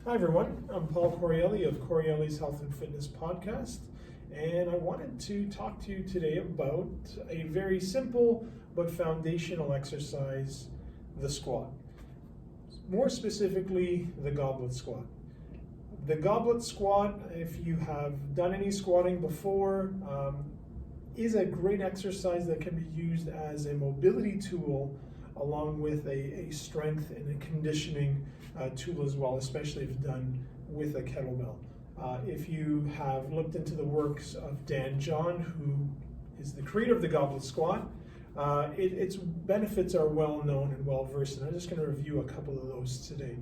Hi everyone, I'm Paul Corielli of Corielli's Health and Fitness Podcast, and I wanted to talk to you today about a very simple but foundational exercise, the squat. More specifically, the goblet squat. The goblet squat, if you have done any squatting before, is a great exercise that can be used as a mobility tool along with a strength and a conditioning tool as well, especially if done with a kettlebell. If you have looked into the works of Dan John, who is the creator of the Goblet Squat, its benefits are well known and well versed, and I'm just going to review a couple of those today.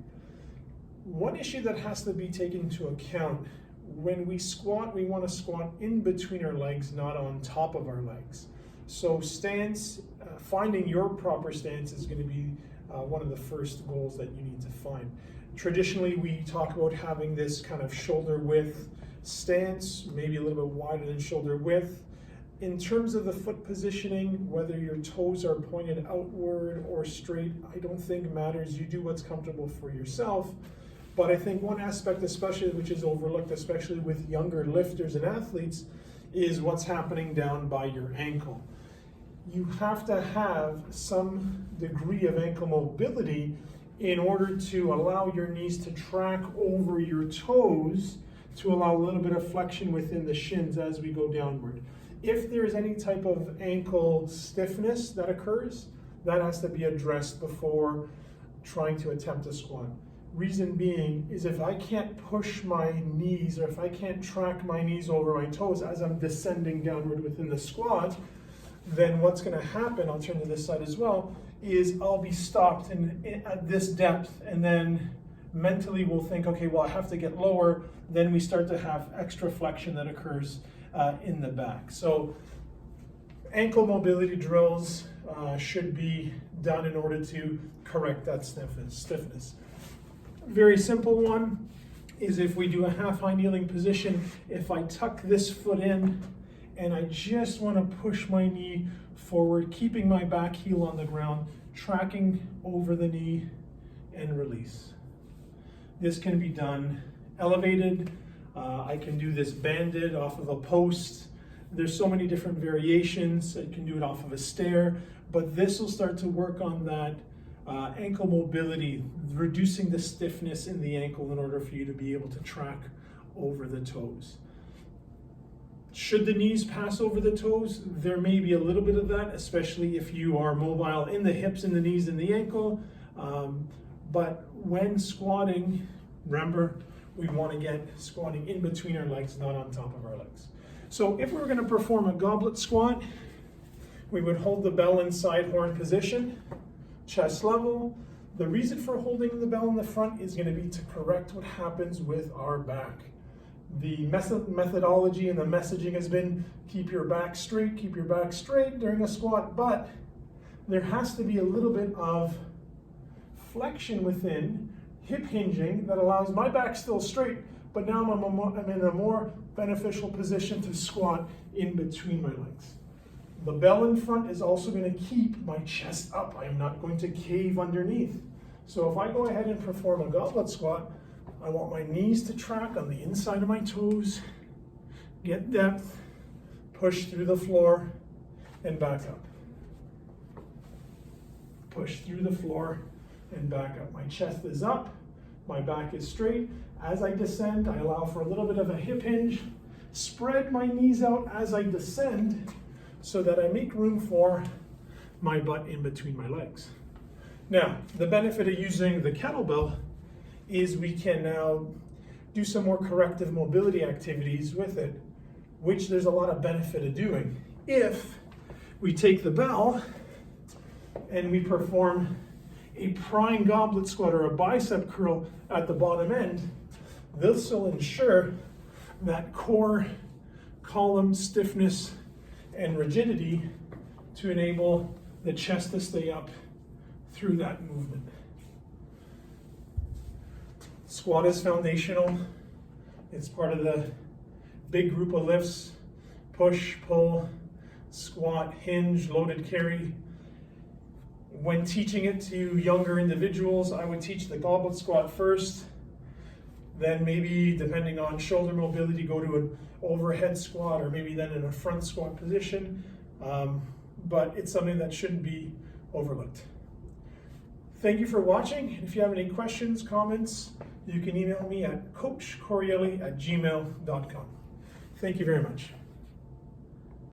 One issue that has to be taken into account when we squat, we want to squat in between our legs, not on top of our legs. So stance, finding your proper stance is going to be one of the first goals that you need to find. Traditionally, we talk about having this kind of shoulder width stance, maybe a little bit wider than shoulder width. In terms of the foot positioning, whether your toes are pointed outward or straight, I don't think matters. You do what's comfortable for yourself. But I think one aspect, especially which is overlooked, especially with younger lifters and athletes, is what's happening down by your ankle. You have to have some degree of ankle mobility in order to allow your knees to track over your toes to allow a little bit of flexion within the shins as we go downward. If there's any type of ankle stiffness that occurs, that has to be addressed before trying to attempt a squat. Reason being is if I can't push my knees or if I can't track my knees over my toes as I'm descending downward within the squat, then what's going to happen, I'll turn to this side as well, is I'll be stopped at this depth, and then mentally we'll think, okay, well, I have to get lower. Then we start to have extra flexion that occurs in the back. So ankle mobility drills should be done in order to correct that stiffness. Very simple one is if we do a half high kneeling position, if I tuck this foot in and I just want to push my knee forward, keeping my back heel on the ground, tracking over the knee and release. This can be done elevated. I can do this banded off of a post. There's so many different variations. I can do it off of a stair, but this will start to work on that ankle mobility, reducing the stiffness in the ankle in order for you to be able to track over the toes. Should the knees pass over the toes? There may be a little bit of that, especially if you are mobile in the hips and the knees and the ankle. But when squatting, remember, we want to get squatting in between our legs, not on top of our legs. So if we were going to perform a goblet squat, we would hold the bell in side horn position, chest level. The reason for holding the bell in the front is going to be to correct what happens with our back. The methodology and the messaging has been keep your back straight during a squat, but there has to be a little bit of flexion within, hip hinging, that allows my back still straight, but now I'm in a more beneficial position to squat in between my legs. The bell in front is also going to keep my chest up. I am not going to cave underneath. So if I go ahead and perform a goblet squat, I want my knees to track on the inside of my toes, get depth, push through the floor, and back up. Push through the floor and back up. My chest is up, my back is straight. As I descend, I allow for a little bit of a hip hinge, spread my knees out as I descend so that I make room for my butt in between my legs. Now, the benefit of using the kettlebell is we can now do some more corrective mobility activities with it, which there's a lot of benefit of doing. If we take the bell and we perform a prying goblet squat or a bicep curl at the bottom end, this will ensure that core column stiffness and rigidity to enable the chest to stay up through that movement. Squat is foundational. It's part of the big group of lifts: push, pull, squat, hinge, loaded carry. When teaching it to younger individuals, I would teach the goblet squat first. then maybe depending on shoulder mobility, go to an overhead squat, or maybe then in a front squat position. But it's something that shouldn't be overlooked. Thank you for watching. If you have any questions, comments, you can email me at coachcorielli@gmail.com. Thank you very much.